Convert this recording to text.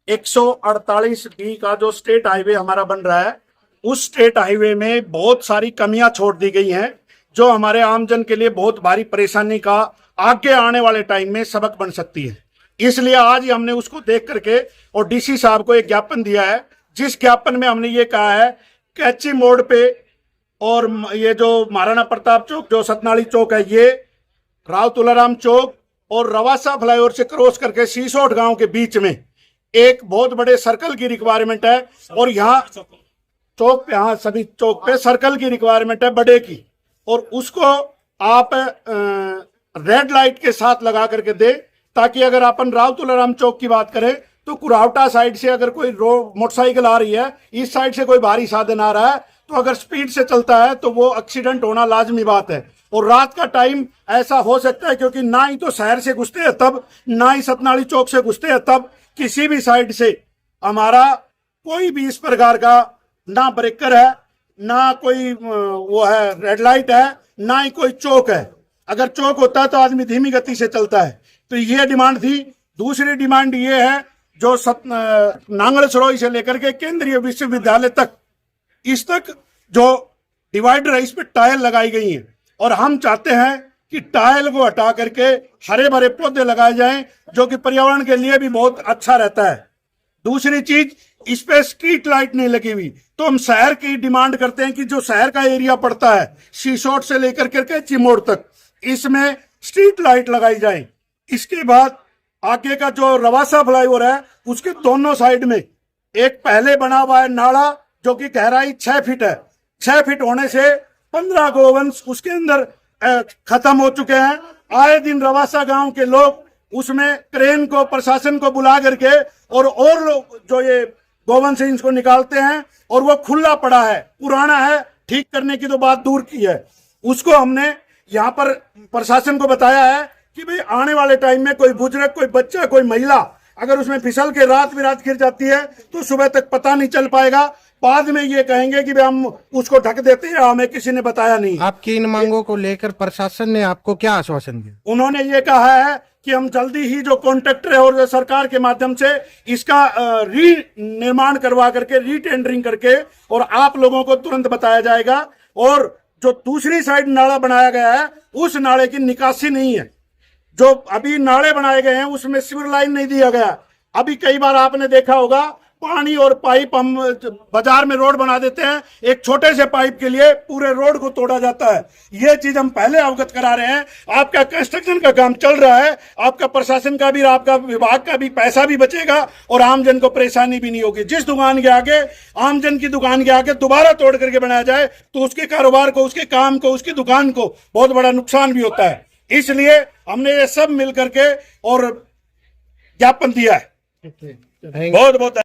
148D का जो state highway हमारा बन रहा है, उस स्टेट हाईवे में बहुत सारी कमियां छोड़ दी गई हैं जो हमारे आमजन के लिए बहुत भारी परेशानी का आगे आने वाले टाइम में सबक बन सकती है। इसलिए आज ही हमने उसको देख करके और डीसी साहब को एक ज्ञापन दिया है, जिस ज्ञापन में हमने ये कहा है कैची मोड़ पे और ये जो महाराणा प्रताप चौक जो सतनाली चौक है, ये राव तुलाराम चौक और रवासा फ्लाईओवर से क्रॉस करके सीसोट गांव के बीच में एक बहुत बड़े सर्कल की रिक्वायरमेंट है। और यहाँ चौक पे, हाँ सभी चौक पे सर्कल की रिक्वायरमेंट है बड़े की, और उसको आप रेड लाइट के साथ लगा करके दे, ताकि अगर अपन राव तुलाराम चौक की बात करें तो कुरावटा साइड से अगर कोई मोटरसाइकिल आ रही है, इस साइड से कोई भारी साधन आ रहा है, तो अगर स्पीड से चलता है तो वो एक्सीडेंट होना लाजमी बात है। और रात का टाइम ऐसा हो सकता है क्योंकि ना ही तो शहर से घुसते हैं तब, ना ही सतनाली चौक से घुसते हैं तब, किसी भी साइड से हमारा कोई भी इस प्रकार का ना ब्रेकर है, ना कोई वो है रेड लाइट है, ना ही कोई चौक है। अगर चौक होता है तो आदमी धीमी गति से चलता है। तो ये डिमांड थी। दूसरी डिमांड ये है जो नांगल सरोई से लेकर के केंद्रीय विश्वविद्यालय तक, इस तक जो डिवाइडर है, इस पर टाइल लगाई गई है, और हम चाहते हैं कि टाइल को हटा करके हरे भरे पौधे लगाए जाएं, जो कि पर्यावरण के लिए भी बहुत अच्छा रहता है। दूसरी चीज, इस पे स्ट्रीट लाइट नहीं लगी हुई, तो हम शहर की डिमांड करते हैं कि जो शहर का एरिया पड़ता है सीसोट से लेकर के चिमोड़ तक, इसमें स्ट्रीट लाइट लगाई जाए। इसके बाद आगे का जो रवासा फ्लाईओवर है, उसके दोनों साइड में एक पहले बना हुआ है नाला, जो कि गहराई 6 फीट है। 6 फीट होने से 15 गोवंश उसके अंदर खत्म हो चुके हैं। आए दिन रवासा गांव के लोग उसमें क्रेन को, प्रशासन को बुला करके और लोग जो ये गोवंश है इनको निकालते हैं, और वो खुला पड़ा है, पुराना है, ठीक करने की तो बात दूर की है। उसको हमने यहाँ पर प्रशासन को बताया है कि भाई आने वाले टाइम में कोई बुजुर्ग, कोई बच्चा, कोई महिला अगर उसमें फिसल के रात बिरात गिर जाती है तो सुबह तक पता नहीं चल पाएगा। बाद में ये कहेंगे कि भाई हम उसको ढक देते हैं, हमें किसी ने बताया नहीं। आपकी इन मांगों को लेकर प्रशासन ने आपको क्या आश्वासन दिया? उन्होंने ये कहा है कि हम जल्दी ही जो कॉन्ट्रैक्टर है और सरकार के माध्यम से इसका निर्माण करवा करके, रीटेंडरिंग करके, और आप लोगों को तुरंत बताया जाएगा। और जो दूसरी साइड नाला बनाया गया है, उस नाले की निकासी नहीं है। जो अभी नाले बनाए गए हैं उसमें सीवर लाइन नहीं दिया गया। अभी कई बार आपने देखा होगा पानी और पाइप, हम बाजार में रोड बना देते हैं, एक छोटे से पाइप के लिए पूरे रोड को तोड़ा जाता है। ये चीज हम पहले अवगत करा रहे हैं। आपका कंस्ट्रक्शन का काम चल रहा है, आपका प्रशासन का भी, आपका विभाग का भी पैसा भी बचेगा और आमजन को परेशानी भी नहीं होगी। जिस दुकान के आगे, आमजन की दुकान के आगे दोबारा तोड़ करके बनाया जाए तो उसके कारोबार को, उसके काम को, उसकी दुकान को बहुत बड़ा नुकसान भी होता है। इसलिए हमने ये सब मिल करके और ज्ञापन दिया है। बहुत बहुत